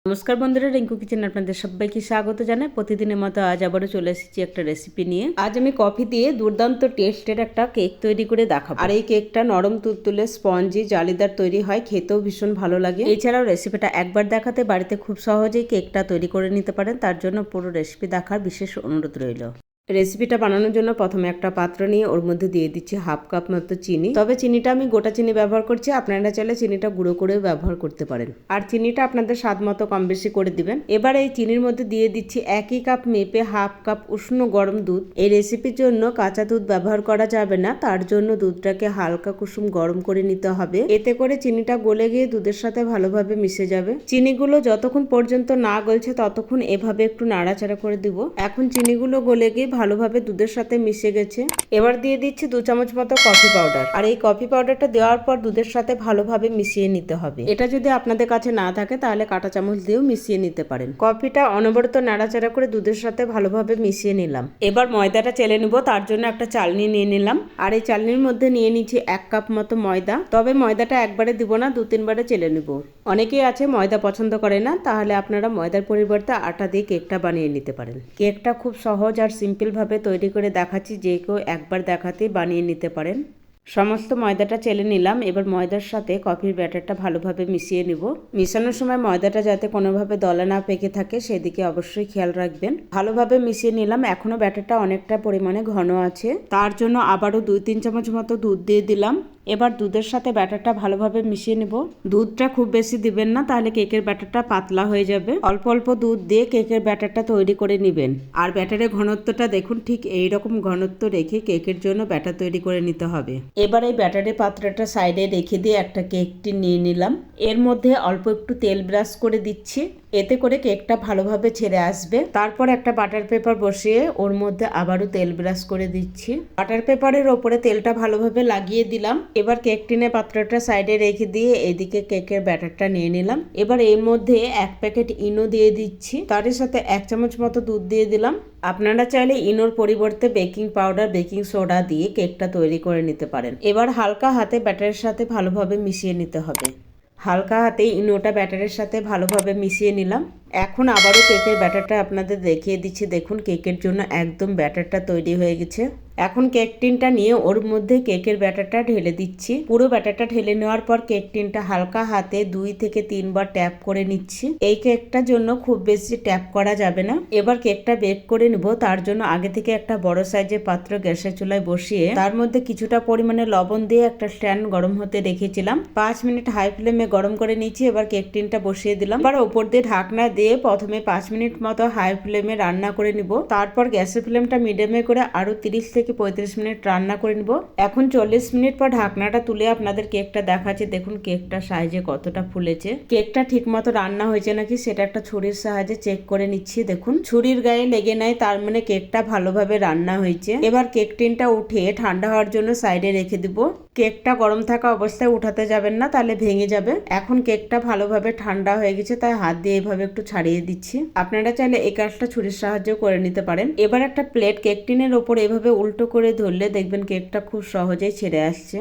নমস্কার বন্ধুরা, রিঙ্কু কিচেনে আপনাদের সবাইকে স্বাগত জানাই। প্রতিদিনের মতো আজ আবারও চলে এসেছি একটা রেসিপি নিয়ে। আজ আমি কফি দিয়ে দুর্দান্ত টেস্টের একটা কেক তৈরি করে দেখাবো। আর এই কেকটা নরম তুলতুলে স্পঞ্জি জালিদার তৈরি হয়, খেতেও ভীষণ ভালো লাগে। এছাড়াও রেসিপিটা একবার দেখাতে বাড়িতে খুব সহজেই কেকটা তৈরি করে নিতে পারেন। তার জন্য পুরো রেসিপি দেখার বিশেষ অনুরোধ রইল। রেসিপিটা বানানোর জন্য প্রথমে একটা পাত্র নিয়ে ওর মধ্যে দিয়ে দিচ্ছি হাফ কাপ মতো চিনি। তবে চিনিটা আমি গোটা চিনি ব্যবহার করছি, আপনারা চাইলে চিনিটা গুঁড়ো করেও ব্যবহার করতে পারেন। আর চিনিটা আপনাদের স্বাদ মতো কম বেশি করে দিবেন। এবার এই চিনির মধ্যে দিয়ে দিচ্ছি একই কাপ মেপে হাফ কাপ উষ্ণ গরম দুধ। এই রেসিপির জন্য কাঁচা দুধ ব্যবহার করা যাবে না, তার জন্য দুধটাকে হালকা কুসুম গরম করে নিতে হবে। এতে করে চিনিটা গলে গিয়ে দুধের সাথে ভালোভাবে মিশে যাবে। চিনিগুলো যতক্ষণ পর্যন্ত না গলছে ততক্ষণ এভাবে একটু নাড়াচাড়া করে দিব। এখন চিনিগুলো গলে গিয়ে ভালোভাবে দুধের সাথে মিশে গেছে। এবার দিয়ে দিচ্ছি 2 চামচ মতো কফি পাউডার। আর এই কফি পাউডারটা দেওয়ার পর দুধের সাথে ভালোভাবে মিশিয়ে নিতে হবে। এটা যদি আপনাদের কাছে না থাকে তাহলে কাঁটা চামচ দিয়েও মিশিয়ে নিতে পারেন। কফিটা অনবরত নাড়াচাড়া করে দুধের সাথে ভালোভাবে মিশিয়ে নিলাম। এবার ময়দাটা চেলে নিব, তার জন্য একটা চালনি নিয়ে নিলাম। আর এই চালনির মধ্যে নিয়ে নিচ্ছি 1 কাপ মতো ময়দা। তবে ময়দাটা একবারে দিব না, 2-3 বারে চেলে নিব। অনেকেই আছে ময়দা পছন্দ করে না, তাহলে আপনারা ময়দার পরিবর্তে আটা দিয়ে কেকটা বানিয়ে নিতে পারেন। কেকটা খুব সহজ আর সিম্পল ভাবে তৈরি করে দেখাচ্ছি, যে কেউ একবার দেখাতেই বানিয়ে নিতে পারেন। সমস্ত ময়দাটা চেলে নিলাম। এবার ময়দার সাথে কফির ব্যাটারটা ভালোভাবে মিশিয়ে নিব। মিশানোর সময় ময়দাটা যাতে কোনোভাবে দলা না পেকে থাকে সেদিকে অবশ্যই খেয়াল রাখবেন। ভালোভাবে মিশিয়ে নিলাম। এখনো ব্যাটারটা অনেকটা পরিমাণে ঘন আছে, তার জন্য আবারও 2-3 চামচ মতো দুধ দিয়ে দিলাম। এবার দুধের সাথে ব্যাটারটা ভালোভাবে মিশিয়ে নেব। দুধটা খুব বেশি দিবেন না, তাহলে কেকের ব্যাটারটা পাতলা হয়ে যাবে। অল্প অল্প দুধ দিয়ে কেকের ব্যাটারটা তৈরি করে নেবেন। আর ব্যাটারের ঘনত্বটা দেখুন, ঠিক এই রকম ঘনত্ব রেখে কেকের জন্য ব্যাটার তৈরি করে নিতে হবে। এবার এই ব্যাটারের পাত্রটা সাইডে রেখে দিয়ে একটা কেকটি নিয়ে নিলাম। এর মধ্যে অল্প একটু তেল ব্রাশ করে দিচ্ছি, এতে করে কেকটা ভালোভাবে ছেড়ে আসবে। তারপর একটা বাটার পেপার বসিয়ে ওর মধ্যে আবারও তেল ব্রাশ করে দিচ্ছি। বাটার পেপারের ওপরে তেলটা ভালোভাবে লাগিয়ে দিলাম। এবার কেক টিনের পাত্রটা সাইডে রেখে দিয়ে এদিকে কেকের ব্যাটারটা নিয়ে নিলাম। এবার এর মধ্যে 1 প্যাকেট ইনো দিয়ে দিচ্ছি, তার সাথে 1 চামচ মতো দুধ দিয়ে দিলাম। আপনারা চাইলে ইনোর পরিবর্তে বেকিং পাউডার, বেকিং সোডা দিয়ে কেকটা তৈরি করে নিতে পারেন। এবার হালকা হাতে ব্যাটারের সাথে ভালোভাবে মিশিয়ে নিতে হবে। হালকা হাতে ইনোটা ব্যাটারের সাথে ভালোভাবে মিশিয়ে নিলাম। এখন আবারও কেকের ব্যাটারটা আপনাদের দেখিয়ে দিচ্ছি। দেখুন কেকের জন্য একদম ব্যাটারটা তৈরি হয়ে গেছে। এখন কেক টিনটা নিয়ে ওর মধ্যে কেকের ব্যাটারটা ঢেলে দিচ্ছি। পুরো ব্যাটারটা ঢেলে নেওয়ার পর কেক টিনটা হালকা হাতে 2 থেকে 3 বার ট্যাপ করে নিচ্ছি। এই কেকটার জন্য খুব বেশি ট্যাপ করা যাবে না। এবার কেকটা বেক করে নেব, তার জন্য আগে থেকে একটা বড় সাইজের পাত্র গ্যাসের চুলায় বসিয়ে তার মধ্যে কিছুটা পরিমাণে লবণ দিয়ে একটা স্ট্যান্ড গরম হতে রেখেছিলাম। 5 মিনিট হাই ফ্লেমে গরম করে নিচ্ছি। এবার কেক টিনটা বসিয়ে দিলাম। এবার ওপর দিয়ে ঢাকনা দিয়ে প্রথমে 5 মিনিট মতো হাই ফ্লেমে রান্না করে নিব। তারপর গ্যাসের ফ্লেমটা মিডিয়ামে করে আরো 30 থেকে 35 মিনিট রান্না করে নিব। এখন 40 মিনিট পর ঢাকনাটা তুলে আপনাদের কেকটা দেখাচ্ছি। দেখুন কেকটা সাইজে কতটা ফুলেছে। কেকটা ঠিক মতো রান্না হয়েছে নাকি সেটা একটা ছুরির সাহায্যে চেক করে নিচ্ছি। দেখুন ছুরির গায়ে লেগে নাই, তার মানে কেকটা ভালোভাবে রান্না হয়েছে। এবার কেক টিনটা উঠিয়ে ঠান্ডা হওয়ার জন্য সাইডে রেখে দিব। কেকটা গরম থাকা অবস্থায় উঠাতে যাবেন না, তাহলে ভেঙে যাবে। এখন কেকটা ভালোভাবে ঠান্ডা হয়ে গেছে, তাই হাত দিয়ে এভাবে একটু ছাড়িয়ে দিচ্ছি। আপনারা চাইলে এই কাজটা ছুরির সাহায্যে করে নিতে পারেন। এবার একটা প্লেট কেক টিনের ওপর এভাবে উল্টো করে ধরলে দেখবেন কেকটা খুব সহজেই ছেড়ে আসছে।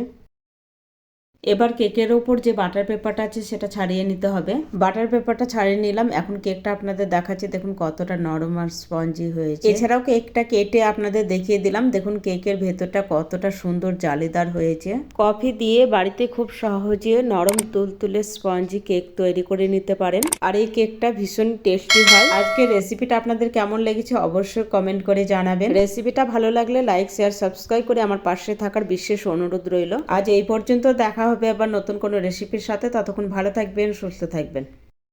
এবার কেকের ওপর যে বাটার পেপারটা আছে সেটা ছাড়িয়ে নিতে হবে। বাটার পেপারটা ছাড়িয়ে নিলাম। এখন কেকটা আপনাদের দেখাচ্ছি, দেখুন কতটা নরম আর স্পঞ্জি হয়েছে। এছাড়াও কেকটা কেটে আপনাদের দেখিয়ে দিলাম। দেখুন কেকের ভেতরটা কতটা সুন্দর জালিদার হয়েছে। কফি দিয়ে বাড়িতে খুব সহজে নরম তুলতুলে স্পঞ্জি কেক তৈরি করে নিতে পারেন। আর এই কেকটা ভীষণ টেস্টি হয়। আজকের রেসিপিটা আপনাদের কেমন লেগেছে অবশ্যই কমেন্ট করে জানাবেন। রেসিপিটা ভালো লাগলে লাইক, শেয়ার, সাবস্ক্রাইব করে আমার পাশে থাকার বিশেষ অনুরোধ রইল। আজ এই পর্যন্ত, দেখা হবে আবার নতুন কোনো রেসিপির সাথে। ততক্ষণ ভালো থাকবেন, সুস্থ থাকবেন।